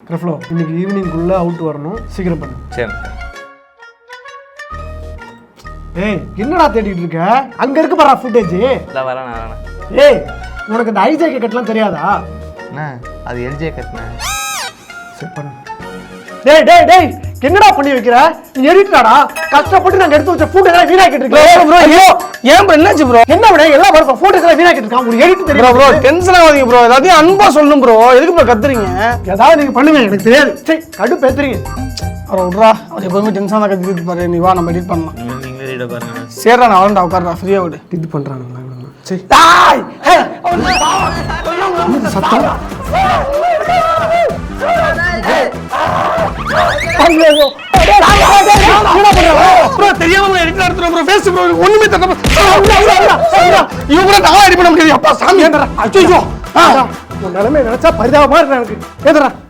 கிரஃப்லோ இன்னைக்கு ஈவினிங்குள்ள அவுட் வரணும், சீக்கிரம் பண்ணு. சரி. ஏய் என்னடா தேடிட்டு இருக்க? அங்க இருக்கு பாரா ஃபுட்டேஜ். இல்ல வரேன் நான் வரேன். ஏய் உனக்கு இந்த ஐஜேகே கட்லாம் தெரியாதா? அண்ணா அது எல்ஜே கட்னா. செட் பண்ணு. டேய் டேய் டேய் என்னடா பண்ணி வைக்கிற? நீ எடிட்டடா. கஷ்டப்பட்டு நாங்க எடுத்து வச்ச ஃபுட்டேஜ் வீணாக்கிட்டு இருக்கோம். ப்ரோ ஐயோ ஏன் ப்ரோ என்னாச்சு ப்ரோ? என்ன விட எல்லா வருஷம் ஃபுட்டேஜ் வீணாக்கிட்டு இருக்கான். உங்களுக்கு எடிட் தெரியும் ப்ரோ டென்ஷன் ஆகாதீங்க ப்ரோ. எல்லாத்தையும் அன்பா சொல்லணும் ப்ரோ. எதுக்கு ப்ரோ கத்துறீங்க? ஏதாவது நீங்க பண்ணுங்க எனக்கு தெரியாது. சரி கடுப்பு ஏத்துறீங்க. ப்ரோ விட்றா. அவர் எப்பவுமே டென்ஷனாக தான் கத்திட்டு பாரு. நீ வா நம்ம எடிட் பண்ணலாம். நீங்களே ரீட பாருங்க. சரிடா நான் வரேன்டா உட்கார்றா ஃப்ரீயாக விடு. இது பண்றானுங்களா? சரி டாய் சத்தம் ப்ரோ தெரியாம எடிட் நடத்துறோம் ப்ரோ. ஃபேஸ் ப்ரோ ஒண்ணுமே தெரியல. இவங்க கூட நான் எடிட் பண்ண முடியாது. அப்பா சாமி ஏண்டா. ஐயோ உன் நிலைமை நினைச்சா பரிதாபமா இருக்கு எனக்கு. ஏதரா